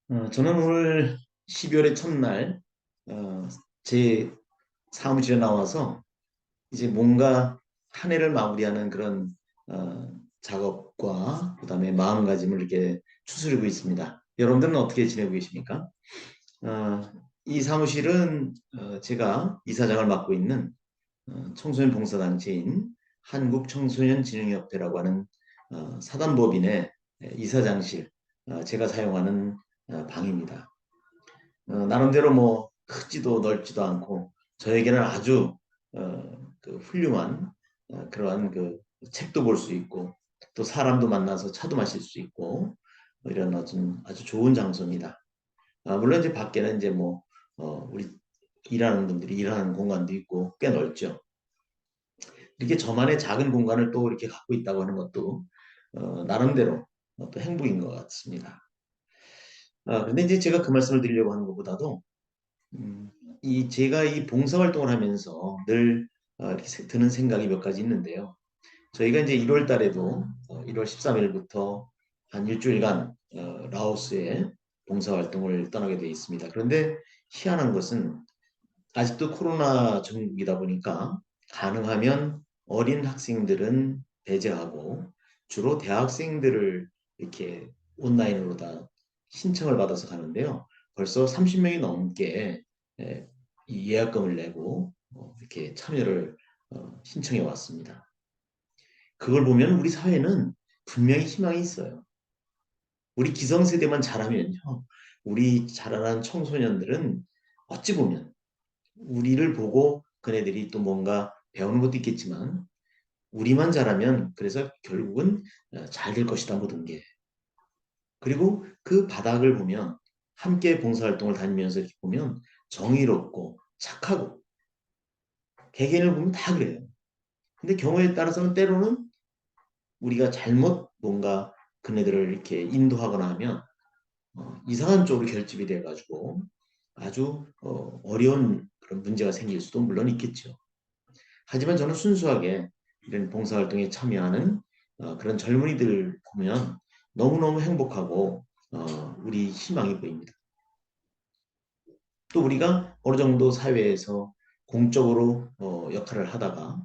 저는 오늘 12월의 첫날 제 사무실에 나와서 이제 뭔가 한 해를 마무리하는 그런 작업과 그다음에 마음가짐을 이렇게 추스르고 있습니다. 여러분들은 어떻게 지내고 계십니까? 어, 이 사무실은 제가 이사장을 맡고 있는 청소년 봉사단체인 한국청소년진흥협회라고 하는 사단법인의 이사장실, 제가 사용하는 방입니다. 나름대로 뭐 크지도 넓지도 않고 저에게는 아주 그 훌륭한 그러한 그 책도 볼 수 있고 또 사람도 만나서 차도 마실 수 있고 뭐 이런 아주 좋은 장소입니다. 물론 이제 밖에는 이제 뭐 우리 일하는 분들이 일하는 공간도 있고 꽤 넓죠. 이렇게 저만의 작은 공간을 또 이렇게 갖고 있다고 하는 것도 나름대로 또 행복인 것 같습니다. 근데 이제 제가 그 말씀을 드리려고 하는 것보다도 음, 이 제가 이 봉사활동을 하면서 늘 이렇게 드는 생각이 몇 가지 있는데요. 저희가 이제 1월 달에도 1월 13일부터 한 일주일간 라오스에 봉사활동을 떠나게 되어 있습니다. 그런데 희한한 것은 아직도 코로나 전국이다 보니까 가능하면 어린 학생들은 배제하고 주로 대학생들을 이렇게 온라인으로 다 신청을 받아서 가는데요. 벌써 30명이 넘게 이 예약금을 내고 이렇게 참여를 신청해 왔습니다. 그걸 보면 우리 사회는 분명히 희망이 있어요. 우리 기성세대만 잘하면요. 우리 자라난 청소년들은 어찌 보면 우리를 보고 그네들이 또 뭔가 배우는 것도 있겠지만 우리만 잘하면 그래서 결국은 잘 될 것이다 모든 게. 그리고 그 바닥을 보면 함께 봉사활동을 다니면서 이렇게 보면 정의롭고 착하고 개개인을 보면 다 그래요. 근데 경우에 따라서는 때로는 우리가 잘못 뭔가 그네들을 이렇게 인도하거나 하면 이상한 쪽으로 결집이 돼가지고 아주 어려운 그런 문제가 생길 수도 물론 있겠죠. 하지만 저는 순수하게 이런 봉사활동에 참여하는 그런 젊은이들 보면 너무너무 행복하고 우리 희망이 보입니다. 또 우리가 어느 정도 사회에서 공적으로 역할을 하다가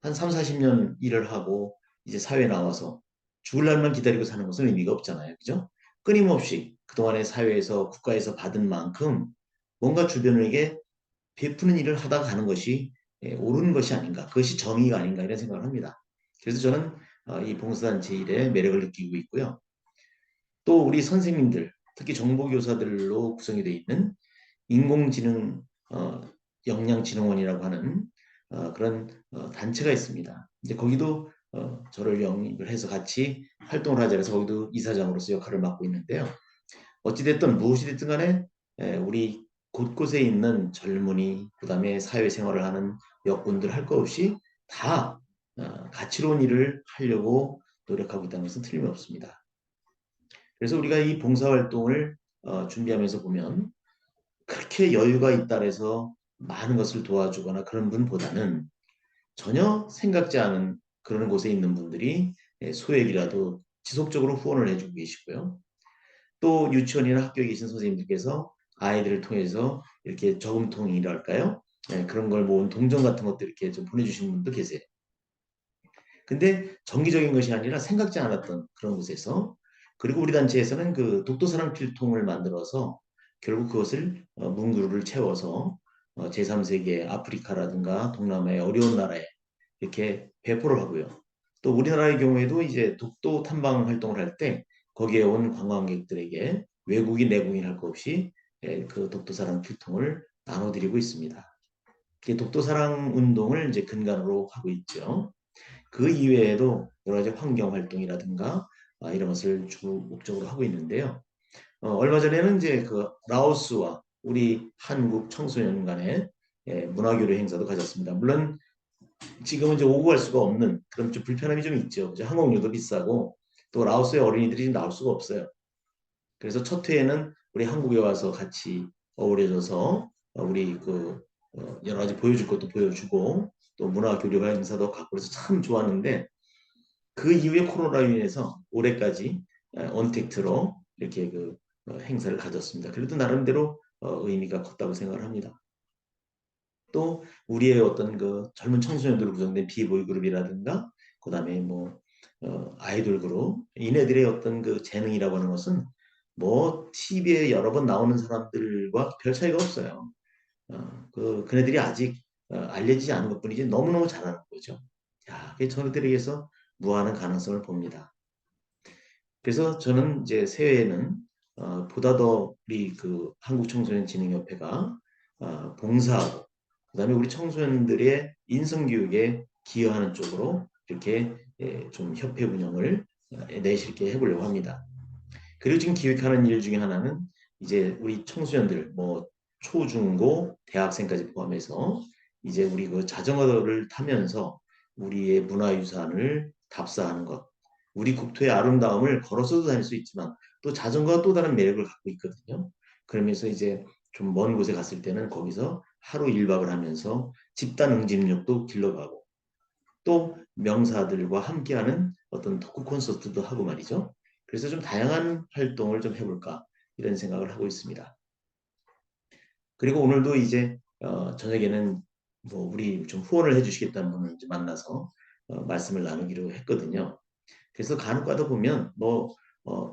한 3, 40년 일을 하고 이제 사회에 나와서 죽을 날만 기다리고 사는 것은 의미가 없잖아요. 그죠? 끊임없이 그동안의 사회에서 국가에서 받은 만큼 뭔가 주변에게 베푸는 일을 하다 가는 것이 옳은 것이 아닌가, 그것이 정의가 아닌가 이런 생각을 합니다. 그래서 저는 이 봉사단체 일에 매력을 느끼고 있고요. 또 우리 선생님들, 특히 정보교사들로 구성이 되어 있는 인공지능 역량진흥원이라고 하는 그런 단체가 있습니다. 이제 거기도 저를 영입을 해서 같이 활동을 하자 해서 거기도 이사장으로서 역할을 맡고 있는데요. 어찌됐든 무엇이 됐든 간에 우리 곳곳에 있는 젊은이 그다음에 사회생활을 하는 여군들 할 것 없이 다 가치로운 일을 하려고 노력하고 있다는 것은 틀림없습니다. 그래서 우리가 이 봉사활동을 준비하면서 보면 그렇게 여유가 있다 해서 많은 것을 도와주거나 그런 분보다는 전혀 생각지 않은 그런 곳에 있는 분들이 소액이라도 지속적으로 후원을 해주고 계시고요. 또 유치원이나 학교에 계신 선생님들께서 아이들을 통해서 이렇게 저금통이랄까요? 그런 걸 모은 동전 같은 것들 이렇게 좀 보내주신 분도 계세요. 근데 정기적인 것이 아니라 생각지 않았던 그런 곳에서 그리고 우리 단체에서는 그 독도사랑 필통을 만들어서 결국 그것을 문구를 채워서 제3세계 아프리카라든가 동남아의 어려운 나라에 이렇게 배포를 하고요. 또 우리나라의 경우에도 이제 독도 탐방 활동을 할 때 거기에 온 관광객들에게 외국인 내국인 할 것 없이 그 독도사랑 필통을 나눠드리고 있습니다. 독도사랑 운동을 이제 근간으로 하고 있죠. 그 이외에도 여러 가지 환경 활동이라든가 이런 것을 주 목적으로 하고 있는데요. 얼마 전에는 이제 그 라오스와 우리 한국 청소년 간의 문화교류 행사도 가졌습니다. 물론 지금은 이제 오고 갈 수가 없는 그런 좀 불편함이 좀 있죠. 이제 항공료도 비싸고 또 라오스의 어린이들이 나올 수가 없어요. 그래서 첫 회에는 우리 한국에 와서 같이 어우러져서 우리 그 여러 가지 보여줄 것도 보여주고 또 문화 교류가 행사도 갖고 그래서 참 좋았는데 그 이후에 코로나로 인해서 올해까지 언택트로 이렇게 그 행사를 가졌습니다. 그래도 나름대로 의미가 컸다고 생각을 합니다. 또 우리의 어떤 그 젊은 청소년들로 구성된 비보이 그룹이라든가 그다음에 뭐 아이돌 그룹 이네들의 어떤 그 재능이라고 하는 것은 뭐 TV에 여러 번 나오는 사람들과 별 차이가 없어요. 그네들이 아직 알려지지 않은 것뿐이지 너무너무 잘하는 거죠. 야, 그게 저들에게서 무한한 가능성을 봅니다. 그래서 저는 이제 새해에는 보다 더 우리 그 한국청소년진흥협회가 봉사하고 그다음에 우리 청소년들의 인성교육에 기여하는 쪽으로 이렇게 좀 협회 운영을 내실있게 해보려고 합니다. 그리고 지금 기획하는 일 중에 하나는 이제 우리 청소년들 뭐 초중고 대학생까지 포함해서 이제 우리 그 자전거를 타면서 우리의 문화유산을 답사하는 것. 우리 국토의 아름다움을 걸어서도 다닐 수 있지만 또 자전거가 또 다른 매력을 갖고 있거든요. 그러면서 이제 좀 먼 곳에 갔을 때는 거기서 하루 1박을 하면서 집단 응집력도 길러가고 또 명사들과 함께하는 어떤 토크 콘서트도 하고 말이죠. 그래서 좀 다양한 활동을 좀 해볼까 이런 생각을 하고 있습니다. 그리고 오늘도 이제 저녁에는 뭐 우리 좀 후원을 해주시겠다는 분을 이제 만나서 말씀을 나누기로 했거든요. 그래서 간혹 가다 보면 뭐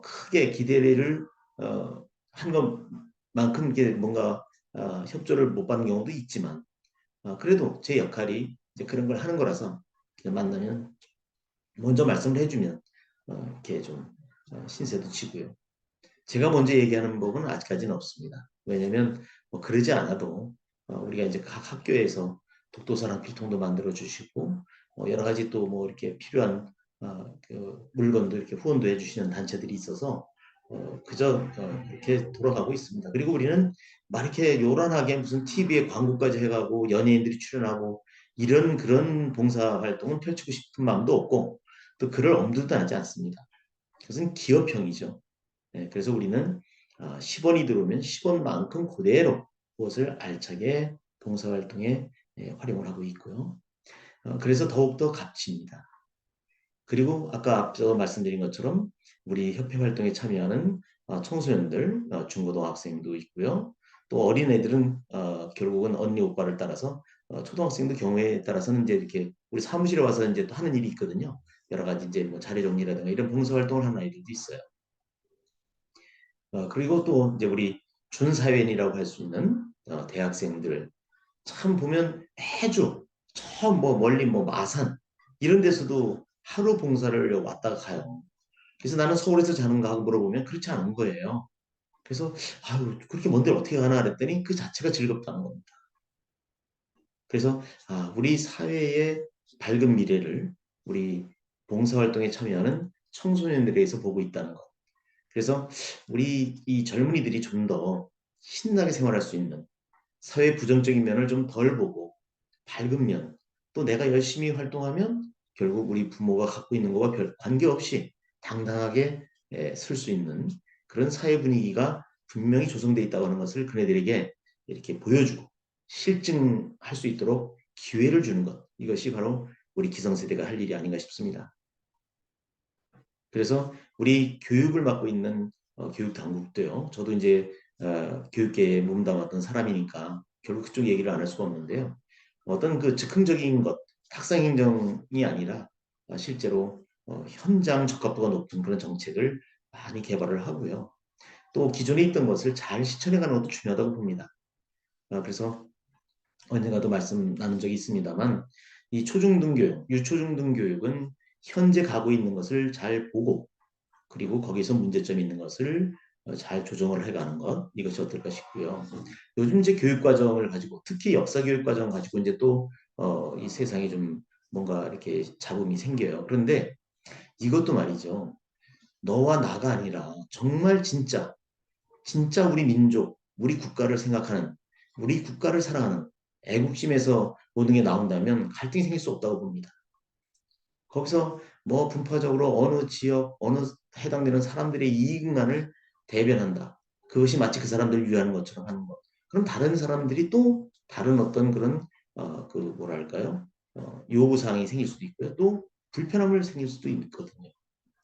크게 기대를 한 것만큼 이게 뭔가 협조를 못 받는 경우도 있지만 그래도 제 역할이 이제 그런 걸 하는 거라서 만나면 먼저 말씀을 해주면 이렇게 좀 신세도 지고요. 제가 먼저 얘기하는 법은 아직까지는 없습니다. 왜냐하면 뭐 그러지 않아도 우리가 이제 각 학교에서 독도사랑 필통도 만들어 주시고 여러 가지 또 뭐 이렇게 필요한 그 물건도 이렇게 후원도 해주시는 단체들이 있어서 그저 이렇게 돌아가고 있습니다. 그리고 우리는 막 이렇게 요란하게 무슨 TV에 광고까지 해가고 연예인들이 출연하고 이런 그런 봉사 활동은 펼치고 싶은 마음도 없고 또 그럴 엄두도 나지 않습니다. 그것은 기업형이죠. 네, 그래서 우리는 10원이 들어오면 10원만큼 그대로 그것을 알차게 봉사활동에 활용을 하고 있고요. 그래서 더욱더 값집니다. 그리고 아까 앞서 말씀드린 것처럼 우리 협회 활동에 참여하는 청소년들, 중고등학생도 있고요. 또 어린애들은 결국은 언니 오빠를 따라서 초등학생도 경우에 따라서는 이제 이렇게 우리 사무실에 와서 이제 또 하는 일이 있거든요. 여러 가지 이제 뭐 자료 정리라든가 이런 봉사활동을 하는 아이들도 있어요. 그리고 또 이제 우리 준사회인이라고 할 수 있는 대학생들 참 보면 매주 저 뭐 멀리 뭐 마산 이런 데서도 하루 봉사를 왔다가 가요. 그래서 나는 서울에서 자는가 하고 물어보면 그렇지 않은 거예요. 그래서 아유 그렇게 먼 데를 어떻게 가나 그랬더니 그 자체가 즐겁다는 겁니다. 그래서 우리 사회의 밝은 미래를 우리 봉사활동에 참여하는 청소년들에게서 보고 있다는 것. 그래서 우리 이 젊은이들이 좀 더 신나게 생활할 수 있는 사회 부정적인 면을 좀 덜 보고 밝은 면, 또 내가 열심히 활동하면 결국 우리 부모가 갖고 있는 것과 별 관계없이 당당하게 설 수 있는 그런 사회 분위기가 분명히 조성되어 있다고 하는 것을 그네들에게 이렇게 보여주고 실증할 수 있도록 기회를 주는 것. 이것이 바로 우리 기성세대가 할 일이 아닌가 싶습니다. 그래서 우리 교육을 맡고 있는 교육 당국도요. 저도 이제 교육계에 몸담았던 사람이니까 결국 그쪽 얘기를 안 할 수가 없는데요. 어떤 그 즉흥적인 것, 탁상 행정이 아니라 실제로 현장 적합도가 높은 그런 정책을 많이 개발을 하고요. 또 기존에 있던 것을 잘 실천해가는 것도 중요하다고 봅니다. 그래서 언젠가도 말씀 나눈 적이 있습니다만 이 초중등교육, 유초중등교육은 현재 가고 있는 것을 잘 보고 그리고 거기서 문제점이 있는 것을 잘 조정을 해가는 것 이것이 어떨까 싶고요. 요즘 이제 교육 과정을 가지고 특히 역사 교육 과정 가지고 이제 또 이 세상에 좀 뭔가 이렇게 잡음이 생겨요. 그런데 이것도 말이죠. 너와 나가 아니라 정말 진짜 우리 민족, 우리 국가를 생각하는 우리 국가를 사랑하는 애국심에서 모든 게 나온다면 갈등이 생길 수 없다고 봅니다. 거기서 뭐 분파적으로 어느 지역, 어느 해당되는 사람들의 이익만을 대변한다. 그것이 마치 그 사람들을 위하는 것처럼 하는 것. 그럼 다른 사람들이 또 다른 어떤 그런 그 뭐랄까요? 요구사항이 생길 수도 있고요. 또 불편함을 생길 수도 있거든요.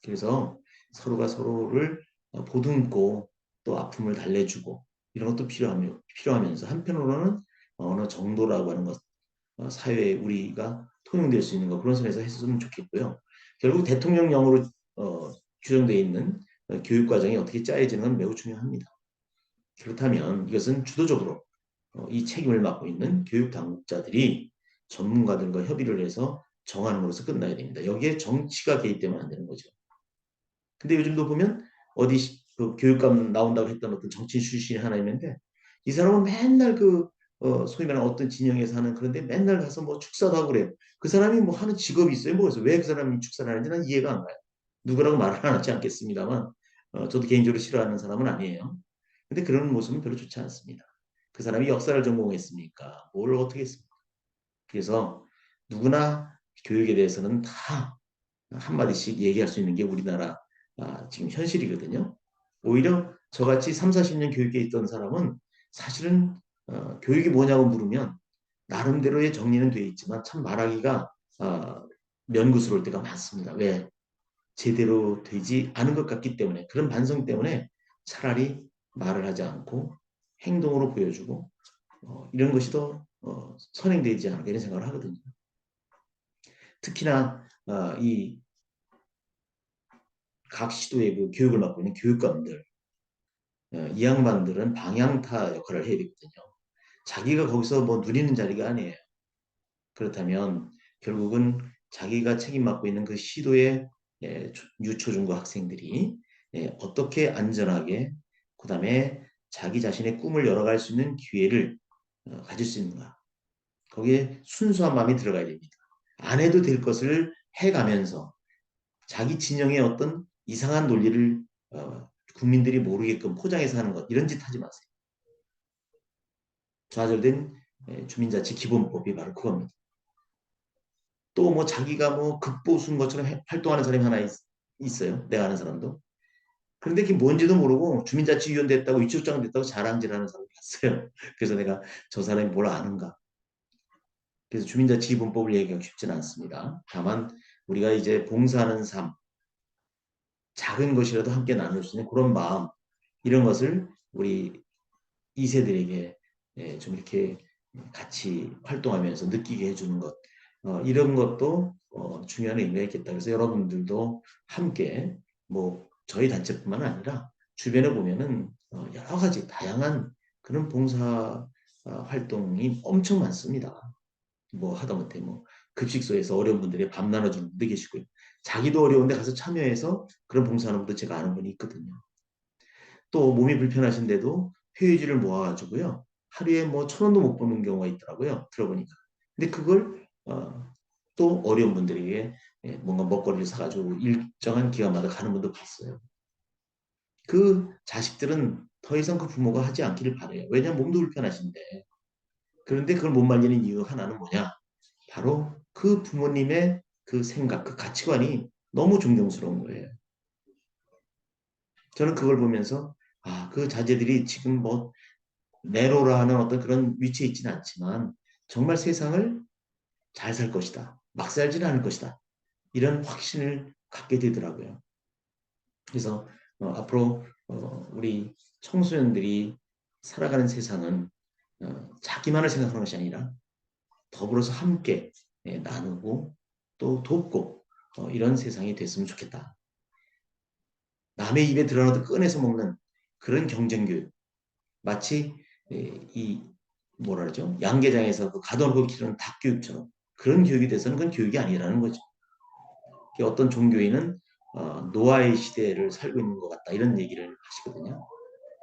그래서 서로가 서로를 보듬고 또 아픔을 달래주고 이런 것도 필요하면서 한편으로는 어느 정도라고 하는 것, 사회에 우리가 통용될 수 있는 것 그런 선에서 했으면 좋겠고요. 결국 대통령령으로 규정되어 있는 교육 과정이 어떻게 짜여지는 건 매우 중요합니다. 그렇다면 이것은 주도적으로 이 책임을 맡고 있는 교육 당국자들이 전문가들과 협의를 해서 정하는으로서 끝나야 됩니다. 여기에 정치가 개입되면 안 되는 거죠. 근데 요즘도 보면 어디 그 교육감 나온다고 했던 어떤 정치 출신이 하나 있는데 이 사람은 맨날 소위 말하는 어떤 진영에서 하는 그런데 맨날 가서 뭐 축사도 하고 그래요. 그 사람이 뭐 하는 직업이 있어요. 뭐겠어요? 왜 그 사람이 축사를 하는지 난 이해가 안 가요. 누구라고 말을 안 하지 않겠습니다만 저도 개인적으로 싫어하는 사람은 아니에요. 근데 그런 모습은 별로 좋지 않습니다. 그 사람이 역사를 전공했습니까? 뭘 어떻게 했습니까? 그래서 누구나 교육에 대해서는 다 한마디씩 얘기할 수 있는 게 우리나라 지금 현실이거든요. 오히려 저같이 3, 40년 교육에 있던 사람은 사실은 교육이 뭐냐고 물으면 나름대로의 정리는 돼 있지만 참 말하기가 면구스러울 때가 많습니다. 왜? 제대로 되지 않은 것 같기 때문에 그런 반성 때문에 차라리 말을 하지 않고 행동으로 보여주고 이런 것이 더 선행되지 않을까 이런 생각을 하거든요. 특히나 이 각 시도의 그 교육을 맡고 있는 교육감들, 이 양반들은 방향타 역할을 해야 되거든요. 자기가 거기서 뭐 누리는 자리가 아니에요. 그렇다면 결국은 자기가 책임 맡고 있는 그 시도의 유초중고 학생들이 어떻게 안전하게 그다음에 자기 자신의 꿈을 열어갈 수 있는 기회를 가질 수 있는가. 거기에 순수한 마음이 들어가야 됩니다. 안 해도 될 것을 해가면서 자기 진영의 어떤 이상한 논리를 국민들이 모르게끔 포장해서 하는 것 이런 짓 하지 마세요. 좌절된 주민자치 기본법이 바로 그겁니다. 또 뭐 자기가 뭐 극보수인 것처럼 활동하는 사람이 하나 있어요. 내가 아는 사람도. 그런데 그게 뭔지도 모르고 주민자치위원 됐다고 위촉장 됐다고 자랑질하는 사람이 봤어요. 그래서 내가 저 사람이 뭘 아는가. 그래서 주민자치기본법을 얘기하기 쉽지는 않습니다. 다만 우리가 이제 봉사하는 삶, 작은 것이라도 함께 나눌 수 있는 그런 마음 이런 것을 우리 2세들에게 좀 이렇게 같이 활동하면서 느끼게 해주는 것 이런 것도 중요한 의미가 있겠다. 그래서 여러분들도 함께 뭐 저희 단체뿐만 아니라 주변에 보면은 여러 가지 다양한 그런 봉사 활동이 엄청 많습니다. 뭐 하다못해 뭐 급식소에서 어려운 분들이 밥 나눠주는 분도 계시고요. 자기도 어려운데 가서 참여해서 그런 봉사하는 분도 제가 아는 분이 있거든요. 또 몸이 불편하신데도 회의지를 모아가지고요. 하루에 뭐 1,000원도 못 버는 경우가 있더라고요. 들어보니까. 근데 그걸 또 어려운 분들에게 뭔가 먹거리를 사가지고 일정한 기간마다 가는 분도 봤어요. 그 자식들은 더 이상 그 부모가 하지 않기를 바래요. 왜냐하면 몸도 불편하신데. 그런데 그걸 못 말리는 이유 하나는 뭐냐? 바로 그 부모님의 그 생각, 그 가치관이 너무 존경스러운 거예요. 저는 그걸 보면서 그 자제들이 지금 뭐 네로라 하는 어떤 그런 위치에 있지는 않지만 정말 세상을 잘 살 것이다. 막 살지는 않을 것이다. 이런 확신을 갖게 되더라고요. 그래서 앞으로 우리 청소년들이 살아가는 세상은 자기만을 생각하는 것이 아니라 더불어서 함께 나누고 또 돕고 이런 세상이 됐으면 좋겠다. 남의 입에 들어가도 꺼내서 먹는 그런 경쟁교육. 마치 이 뭐라 그러죠? 양계장에서 그 가둬놓고 기르는 닭 교육처럼 그런 교육이 돼서는 그건 교육이 아니라는 거죠. 어떤 종교인은 노아의 시대를 살고 있는 것 같다 이런 얘기를 하시거든요.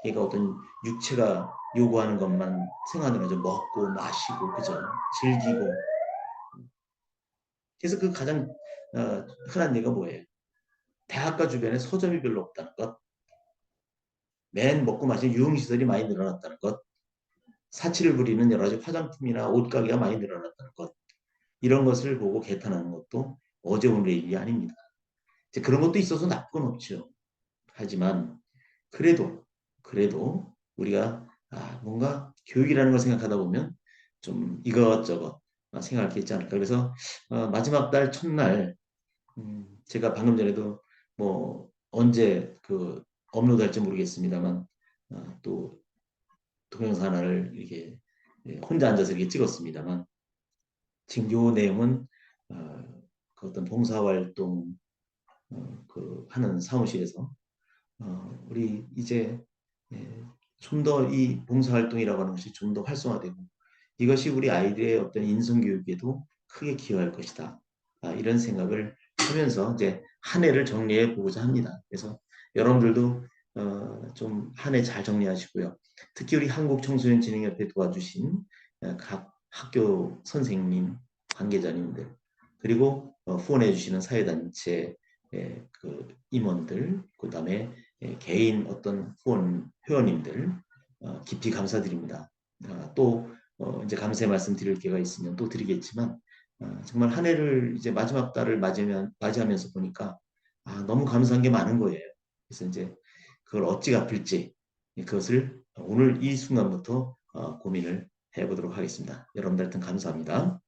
그러니까 어떤 육체가 요구하는 것만 생각하는 거죠. 먹고 마시고 그죠? 즐기고. 그래서 그 가장 흔한 얘기가 뭐예요? 대학가 주변에 서점이 별로 없다는 것, 맨 먹고 마시는 유흥시설이 많이 늘어났다는 것, 사치를 부리는 여러 가지 화장품이나 옷가게가 많이 늘어났다는 것, 이런 것을 보고 개탄하는 것도 어제 오늘의 일이 아닙니다. 이제 그런 것도 있어서 나쁜 건 없죠. 하지만 그래도 우리가 뭔가 교육이라는 걸 생각하다 보면 좀 이것저것 생각할 게 있지 않을까. 그래서 마지막 달 첫날 제가 방금 전에도 뭐 언제 그 업로드할지 모르겠습니다만 또 동영상 하나를 이렇게 혼자 앉아서 이렇게 찍었습니다만 지금 요 내용은 그 어떤 봉사활동 그 하는 사무실에서 우리 이제 좀 더 이 봉사활동이라고 하는 것이 좀 더 활성화되고 이것이 우리 아이들의 어떤 인성교육에도 크게 기여할 것이다. 이런 생각을 하면서 이제 한 해를 정리해 보고자 합니다. 그래서 여러분들도 좀 한 해 잘 정리하시고요. 특히 우리 한국청소년진흥협회 도와주신 각 학교 선생님, 관계자님들 그리고 후원해 주시는 사회단체 그 임원들, 그다음에 개인 어떤 후원 회원님들 깊이 감사드립니다. 또 이제 감사의 말씀 드릴 기회가 있으면 또 드리겠지만 정말 한 해를 이제 마지막 달을 맞이하면서 보니까 너무 감사한 게 많은 거예요. 그래서 이제 그걸 어찌 갚을지 그것을 오늘 이 순간부터 고민을 해보도록 하겠습니다. 여러분들 하여튼 감사합니다.